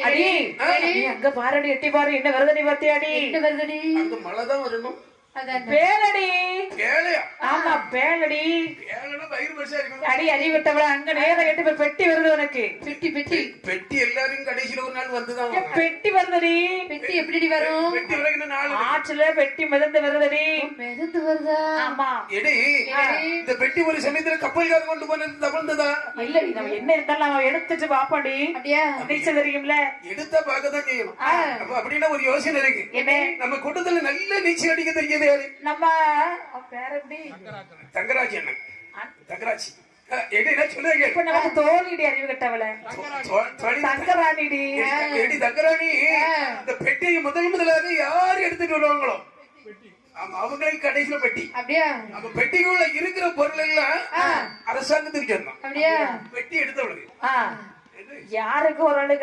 அடி அங்க பாருடி, எட்டி பாரு, என்ன வருதடி பாத்தியாடி? என்ன வருதடி? அங்க மழைதான் வரணும். பேலடி. பேலையா? ஆமா பேலடி. பேலனா வயிறு பெருசா இருக்கும். அடி அறிவிட்டவள அங்க நேரா எட்டு பேர் பெட்டி வருது உனக்கு. பெட்டி பெட்டி பெட்டி எல்லாரும் கடைசியில ஒரு நாள் வந்துதான். பெட்டி வருதடி. பெட்டி எப்படி வரும்? பெட்டி வரைக்கும் நாலு ஆற்றுல பெட்டி மிதந்து வருதடி. மிதந்து வருதா? ஆமா. எடி இந்த பெட்டி ஒரு சமயத்துல கப்பல்கார கொண்டு போனது தவழ்ந்ததா? இல்ல நம்ம என்ன இருந்தாலும் நம்ம எடுத்துட்டு பாப்பாடி. அப்படியா? நீச்சல் தெரியும்ல? எடுத்தா பார்க்கதான் செய்யணும். அப்ப அப்படின்னா ஒரு யோசனை இருக்கு. என்ன? நம்ம கூட்டத்துல நல்ல நீச்சல் அடிக்க தெரியாது யாரு? நம்ம பேர் எப்படி? தங்கராஜ் அண்ணன். தங்கராஜ் என்ன சொல்லுங்க? இப்ப நமக்கு தோழிடி அறிவு கட்டவள தங்கராணிடி. எடி தங்கராணி இந்த பெட்டியை முதலாக யாரு எடுத்துட்டு வருவாங்களோ அவங்களுக்கு கடைசியில பெட்டி. அப்படியா? அப்ப பெட்டிக்குள்ள இருக்கிற பொருள் எல்லாம் அரசாங்கத்துக்கு சொந்தம். அப்படியா? பெட்டி எடுத்தவளுக்கு யாருக்கு ஒரு ஆளு